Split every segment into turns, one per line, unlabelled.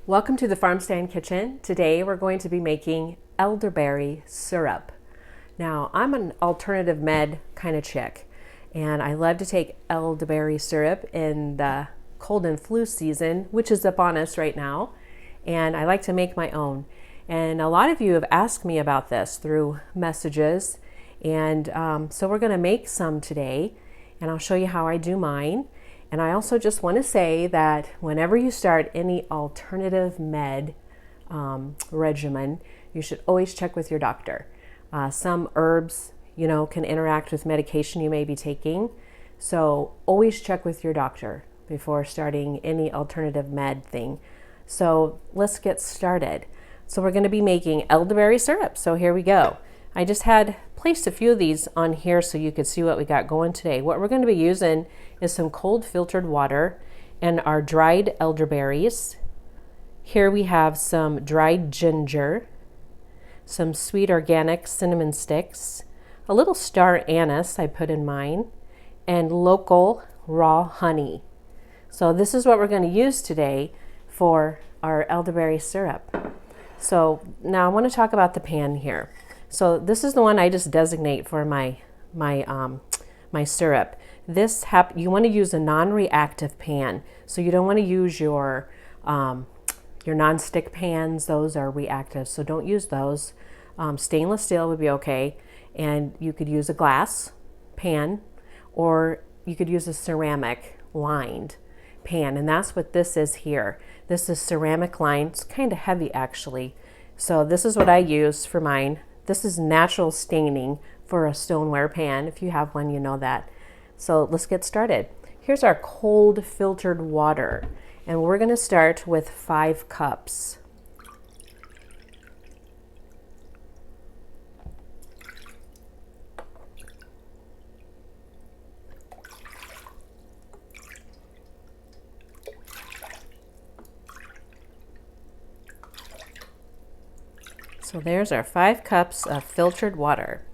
Welcome to the Farm Stand Kitchen. Today we're going to be making elderberry syrup. Now, I'm an alternative med kind of chick, and I love to take elderberry syrup in the cold and flu season, which is upon us right now, and I like to make my own. And a lot of you have asked me about this through messages, and so we're going to make some today, and I'll show you how I do mine. And I also just want to say that whenever you start any alternative med regimen, you should always check with your doctor. Some herbs, can interact with medication you may be taking. So always check with your doctor before starting any alternative med thing. So let's get started. So we're going to be making elderberry syrup. So here we go. I just had placed a few of these on here so you could see what we got going today. What we're going to be using is some cold filtered water and our dried elderberries. Here we have some dried ginger, some sweet organic cinnamon sticks, a little star anise I put in mine, and local raw honey. So this is what we're going to use today for our elderberry syrup. So now I want to talk about the pan here. So this is the one I just designate for my syrup. You want to use a non-reactive pan. So you don't want to use your non-stick pans. Those are reactive, so don't use those. Stainless steel would be okay, and you could use a glass pan, or you could use a ceramic lined pan, and that's what this is here. This is ceramic lined. It's kind of heavy actually. So this is what I use for mine. This is natural staining for a stoneware pan. If you have one, you know that. So let's get started. Here's our cold filtered water, and we're going to start with 5 cups. So there's our 5 cups of filtered water.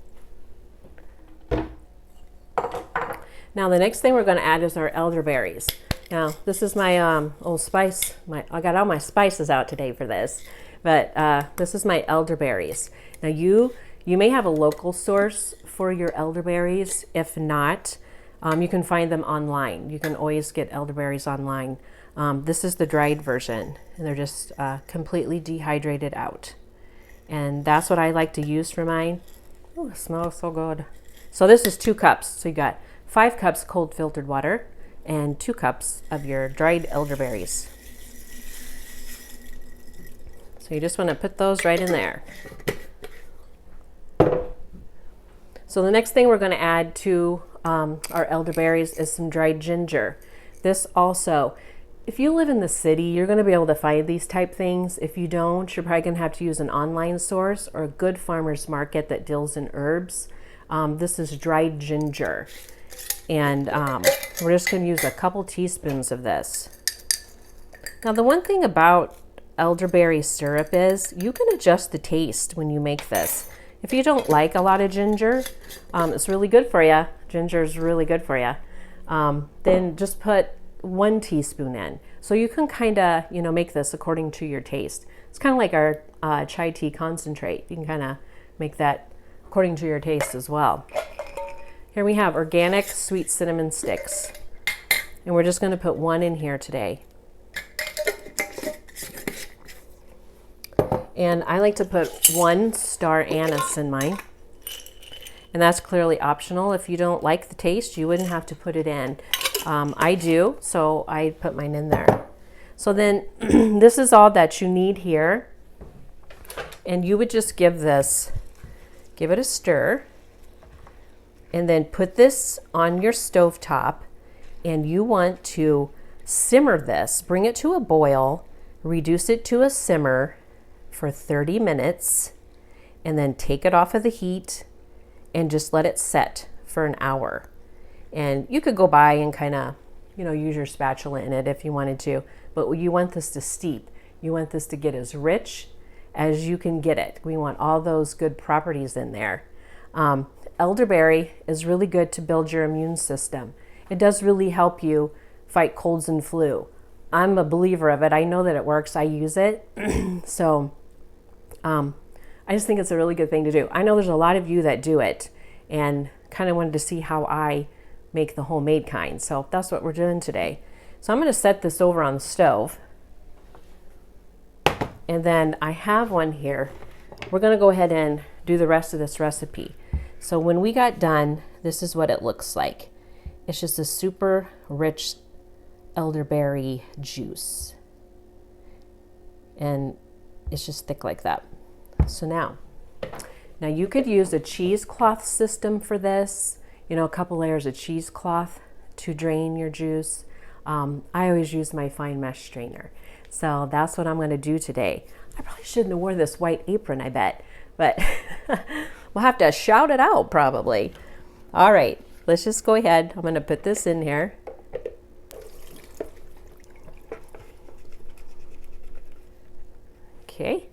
Now the next thing we're going to add is our elderberries. Now this is my old spice. I got all my spices out today for this, but this is my elderberries. Now you may have a local source for your elderberries. If not, you can find them online. You can always get elderberries online. This is the dried version, and they're just completely dehydrated out. And that's what I like to use for mine. Oh, it smells so good. So this is 2 cups. So you got 5 cups cold filtered water and 2 cups of your dried elderberries. So you just want to put those right in there. So the next thing we're going to add to our elderberries is some dried ginger. This also, if you live in the city, you're going to be able to find these type things. If you don't, you're probably going to have to use an online source or a good farmer's market that deals in herbs. This is dried ginger, and we're just going to use a couple teaspoons of this. Now the one thing about elderberry syrup is you can adjust the taste when you make this. If you don't like a lot of ginger, it's really good for you. Ginger is really good for you. Then just put 1 teaspoon in. So you can kind of, make this according to your taste. It's kind of like our chai tea concentrate. You can kind of make that according to your taste as well. Here we have organic sweet cinnamon sticks, and we're just going to put 1 in here today. And I like to put 1 star anise in mine, and that's clearly optional. If you don't like the taste, you wouldn't have to put it in. I do, so I put mine in there. So then this is all that you need here, and you would just give it a stir, and then put this on your stove top, and you want to simmer this. Bring it to a boil, reduce it to a simmer for 30 minutes, and then take it off of the heat and just let it set for an hour. And you could go by and kind of, use your spatula in it if you wanted to, but you want this to steep. You want this to get as rich as you can get it. We want all those good properties in there. Elderberry is really good to build your immune system. It does really help you fight colds and flu. I'm a believer of it. I know that it works. I use it. So I just think it's a really good thing to do. I know there's a lot of you that do it and kind of wanted to see how I make the homemade kind. So that's what we're doing today. So I'm going to set this over on the stove. And then I have one here. We're going to go ahead and do the rest of this recipe. So when we got done, this is what it looks like. It's just a super rich elderberry juice. And it's just thick like that. So now you could use a cheesecloth system for this, you know, a couple layers of cheesecloth to drain your juice. I always use my fine mesh strainer. So that's what I'm going to do today. I probably shouldn't have worn this white apron, I bet, but we'll have to shout it out probably. All right, let's just go ahead. I'm going to put this in here. Okay.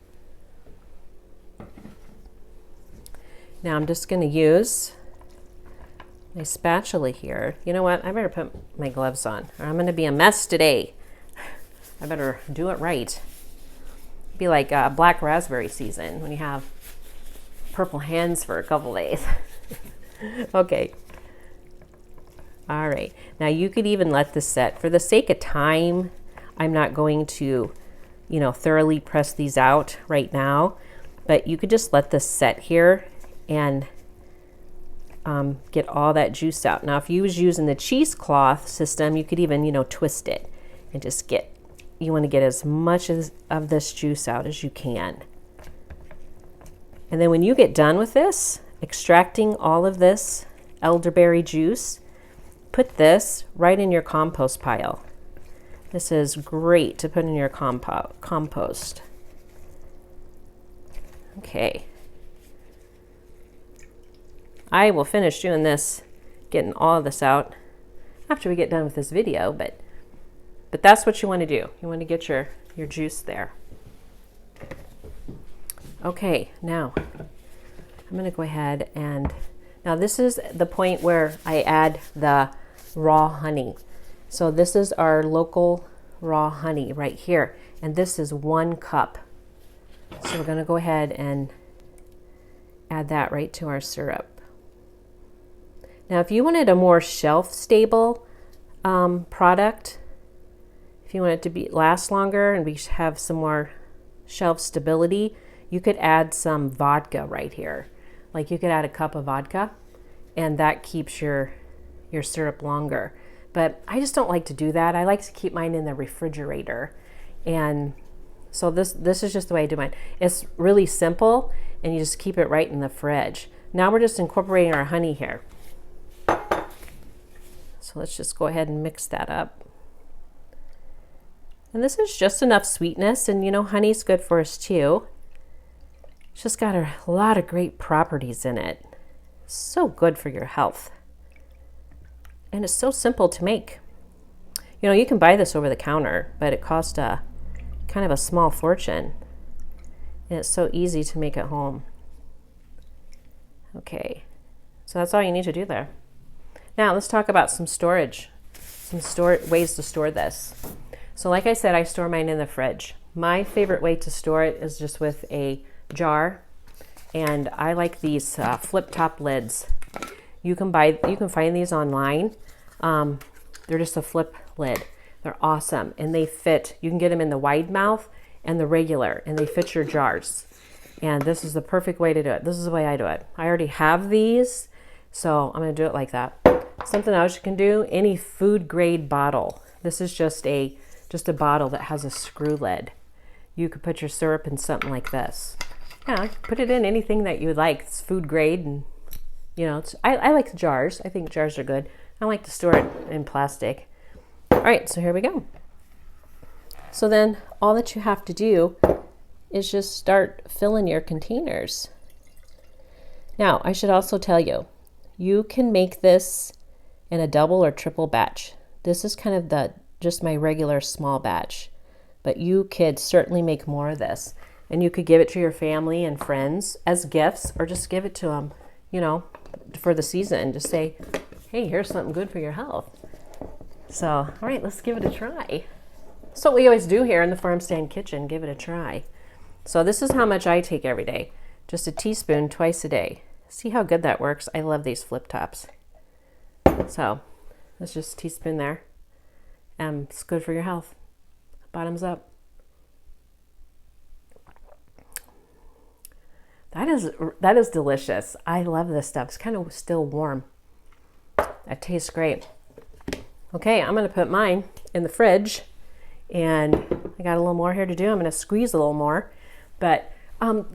Now I'm just going to use my spatula here. You know what? I better put my gloves on, or I'm going to be a mess today. I better do it right. Be like black raspberry season when you have purple hands for a couple days. Okay. All right. Now you could even let this set. For the sake of time, I'm not going to, you know, thoroughly press these out right now, but you could just let this set here and get all that juice out. Now, if you was using the cheesecloth system, you could even, you know, twist it and just you want to get as much of this juice out as you can. And then when you get done with this, extracting all of this elderberry juice, put this right in your compost pile. This is great to put in your compost. Okay. I will finish doing this, getting all of this out after we get done with this video, but that's what you want to do. You want to get your juice there. Okay, now I'm going to go ahead and, now this is the point where I add the raw honey. So this is our local raw honey right here, and this is 1 cup. So we're going to go ahead and add that right to our syrup. Now if you wanted a more shelf-stable product, if you want it to last longer and we have some more shelf stability, you could add some vodka right here. Like you could add a cup of vodka and that keeps your syrup longer. But I just don't like to do that. I like to keep mine in the refrigerator. And so this is just the way I do mine. It's really simple and you just keep it right in the fridge. Now we're just incorporating our honey here. So let's just go ahead and mix that up. And this is just enough sweetness, and you know, honey's good for us too. It's just got a lot of great properties in it. So good for your health. And it's so simple to make. You know, you can buy this over the counter, but it costs kind of a small fortune. And it's so easy to make at home. Okay, so that's all you need to do there. Now let's talk about some storage, ways to store this. So like I said, I store mine in the fridge. My favorite way to store it is just with a jar, and I like these flip top lids. You can find these online. They're just a flip lid. They're awesome, and they fit. You can get them in the wide mouth and the regular, and they fit your jars. And this is the perfect way to do it. This is the way I do it. I already have these, so I'm going to do it like that. Something else you can do, any food grade bottle. This is just a bottle that has a screw lid. You could put your syrup in something like this. Yeah, put it in anything that you like. It's food grade, and you know, I like the jars. I think jars are good. I like to store it in plastic. All right, so here we go. So then all that you have to do is just start filling your containers. Now, I should also tell you, you can make this in a double or triple batch. This is kind of just my regular small batch, but you could certainly make more of this, and you could give it to your family and friends as gifts, or just give it to them, you know, for the season. Just say, hey, here's something good for your health. So, all right, let's give it a try. So what we always do here in the farm stand kitchen, give it a try. So this is how much I take every day. Just a teaspoon twice a day. See how good that works? I love these flip tops. So that's just a teaspoon there. It's good for your health. Bottoms up. That is delicious. I love this stuff. It's kind of still warm. That tastes great. Okay, I'm going to put mine in the fridge, and I got a little more here to do. I'm going to squeeze a little more, but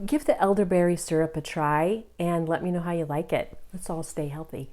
give the elderberry syrup a try and let me know how you like it. Let's all stay healthy.